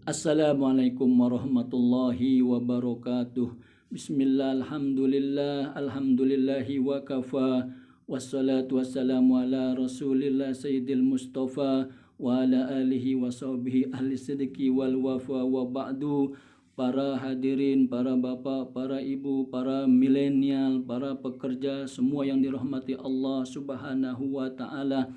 Assalamualaikum warahmatullahi wabarakatuh. Bismillah, alhamdulillah, alhamdulillahi wa kafa. Wassalatu wassalamu ala rasulillah sayyidil mustafa wa ala alihi wa sahbihi ahli sidqi wal wafa wa ba'du. Para hadirin, para bapak, para ibu, para milenial, para pekerja, semua yang dirahmati Allah subhanahu wa ta'ala.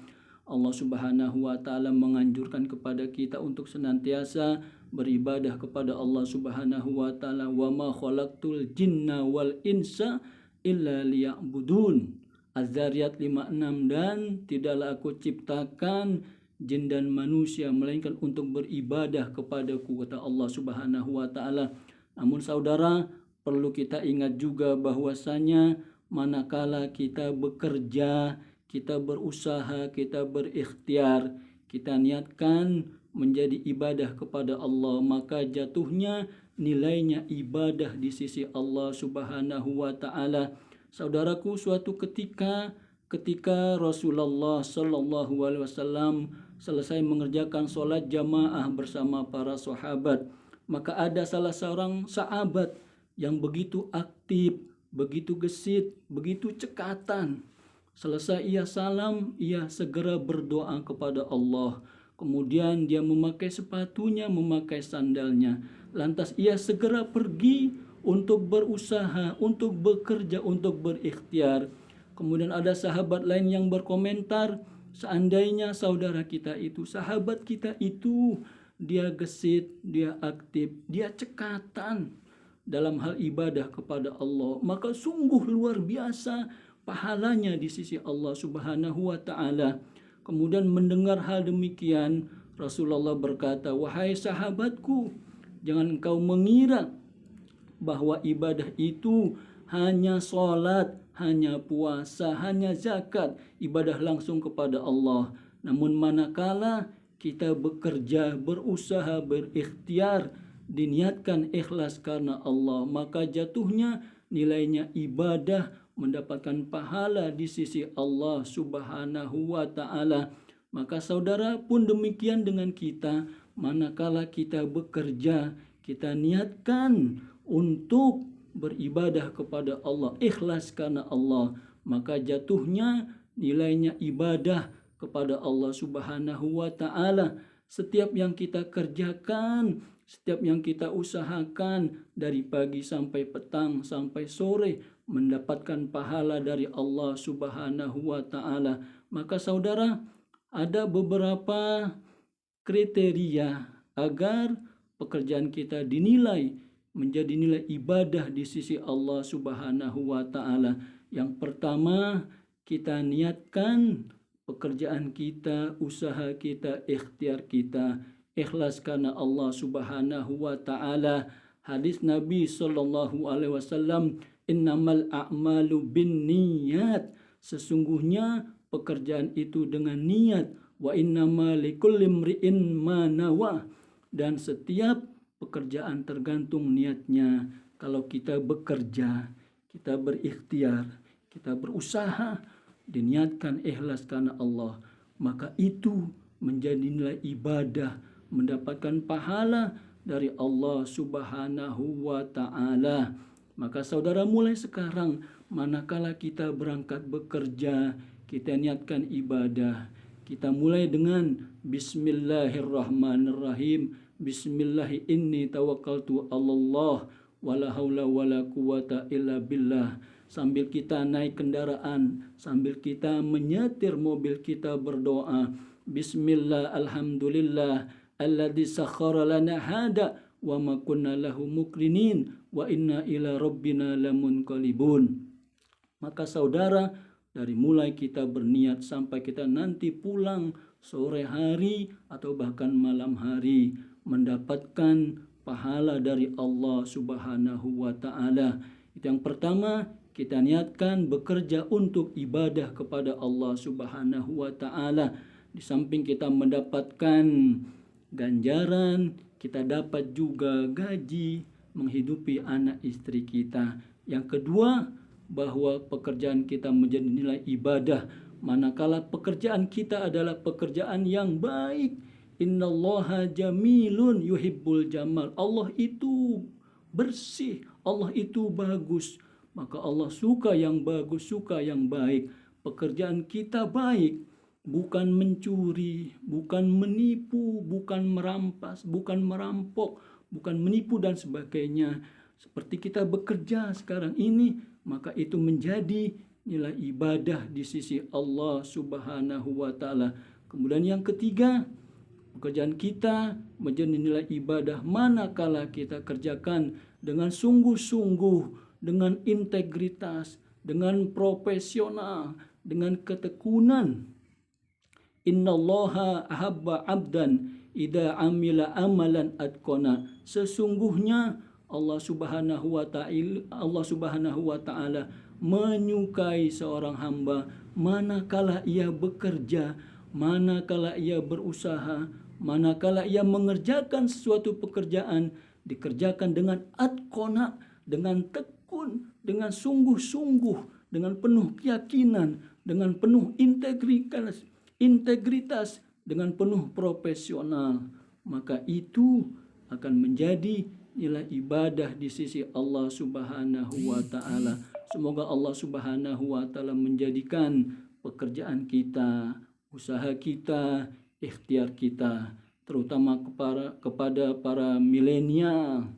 Allah subhanahu wa ta'ala menganjurkan kepada kita untuk senantiasa beribadah kepada Allah subhanahu wa ta'ala. Wa ma khalaqtul jinna wal insa illa liya'budun. Az-Zariyat 56. Dan tidaklah aku ciptakan jin dan manusia melainkan untuk beribadah kepadaku, kata Allah subhanahu wa ta'ala. Namun saudara, perlu kita ingat juga bahwasanya manakala kita bekerja, kita berusaha, kita berikhtiar, kita niatkan menjadi ibadah kepada Allah, maka jatuhnya nilainya ibadah di sisi Allah subhanahu wa ta'ala. Saudaraku, suatu ketika Rasulullah sallallahu alaihi wasallam selesai mengerjakan sholat jamaah bersama para sahabat, maka ada salah seorang sahabat yang begitu aktif, begitu gesit, begitu cekatan. Selesai ia salam, ia segera berdoa kepada Allah. Kemudian dia memakai sepatunya, memakai sandalnya. Lantas ia segera pergi untuk berusaha, untuk bekerja, untuk berikhtiar. Kemudian ada sahabat lain yang berkomentar, seandainya saudara kita itu, sahabat kita itu, dia gesit, dia aktif, dia cekatan dalam hal ibadah kepada Allah, maka sungguh luar biasa pahalanya di sisi Allah subhanahu wa ta'ala. Kemudian mendengar hal demikian, Rasulullah berkata, wahai sahabatku, jangan engkau mengira bahwa ibadah itu hanya sholat, hanya puasa, hanya zakat, ibadah langsung kepada Allah. Namun manakala kita bekerja, berusaha, berikhtiar, diniatkan ikhlas karena Allah, maka jatuhnya nilainya ibadah, mendapatkan pahala di sisi Allah subhanahu wa ta'ala. Maka saudara pun demikian dengan kita, manakala kita bekerja, kita niatkan untuk beribadah kepada Allah, ikhlas karena Allah, maka jatuhnya nilainya ibadah kepada Allah subhanahu wa ta'ala. Setiap yang kita kerjakan, setiap yang kita usahakan dari pagi sampai petang, sampai sore, mendapatkan pahala dari Allah subhanahu wa ta'ala. Maka saudara, ada beberapa kriteria agar pekerjaan kita dinilai menjadi nilai ibadah di sisi Allah subhanahu wa ta'ala. Yang pertama, kita niatkan pekerjaan kita, usaha kita, ikhtiar kita ikhlas karena Allah subhanahu wa ta'ala. Hadis Nabi sallallahu alaihi wasallam, innamal a'malu bin niyat, sesungguhnya pekerjaan itu dengan niat, wa innama likulli imri'in ma nawa, dan setiap pekerjaan tergantung niatnya. Kalau kita bekerja, kita berikhtiar, kita berusaha, diniatkan ikhlas karena Allah, maka itu menjadi nilai ibadah, mendapatkan pahala dari Allah subhanahu wa ta'ala. Maka saudara, mulai sekarang manakala kita berangkat bekerja, kita niatkan ibadah, kita mulai dengan Bismillahirrahmanirrahim. Bismillahi inni tawakkaltu Allah wala haula wala quwata illa billah. Sambil kita naik kendaraan, sambil kita menyetir mobil, kita berdoa, Bismillah, alhamdulillah alladzi sakhkhara lana hada wa ma kunna lahu muqrinin wa inna ila rabbina lamunqalibun. Maka saudara, dari mulai kita berniat sampai kita nanti pulang sore hari atau bahkan malam hari, mendapatkan pahala dari Allah subhanahu wa ta'ala. Itu yang pertama, kita niatkan bekerja untuk ibadah kepada Allah subhanahu wa ta'ala. Di samping kita mendapatkan ganjaran, kita dapat juga gaji menghidupi anak istri kita. Yang kedua, bahwa pekerjaan kita menjadi nilai ibadah manakala pekerjaan kita adalah pekerjaan yang baik, Innallaha jamilun yuhibbul jamal. Allah itu bersih, Allah itu bagus. Maka Allah suka yang bagus, suka yang baik. Pekerjaan kita baik, bukan mencuri, bukan menipu, bukan merampas, bukan merampok, bukan menipu dan sebagainya. Seperti kita bekerja sekarang ini, maka itu menjadi nilai ibadah di sisi Allah Subhanahu wa taala. Kemudian yang ketiga, pekerjaan kita menjadi nilai ibadah manakala kita kerjakan dengan sungguh-sungguh, dengan integritas, dengan profesional, dengan ketekunan. Innallaha ahabba abdan idza amila amalan atqana. Sesungguhnya Allah Subhanahu wa taala menyukai seorang hamba manakala ia bekerja, manakala ia berusaha, manakala ia mengerjakan sesuatu pekerjaan dikerjakan dengan atqana, dengan tekun, dengan sungguh-sungguh, dengan penuh keyakinan, dengan penuh integritas, dengan penuh profesional. Maka itu akan menjadi nilai ibadah di sisi Allah Subhanahu wa taala. Semoga Allah Subhanahu wa taala menjadikan pekerjaan kita, usaha kita, ikhtiar kita, terutama kepada para milenial,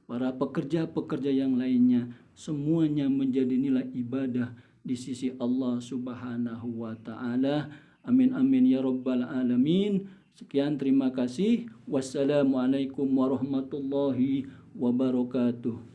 para pekerja-pekerja yang lainnya, semuanya menjadi nilai ibadah di sisi Allah Subhanahu wa taala. Amin amin ya rabbal alamin. Sekian, terima kasih. Wassalamualaikum warahmatullahi wabarakatuh.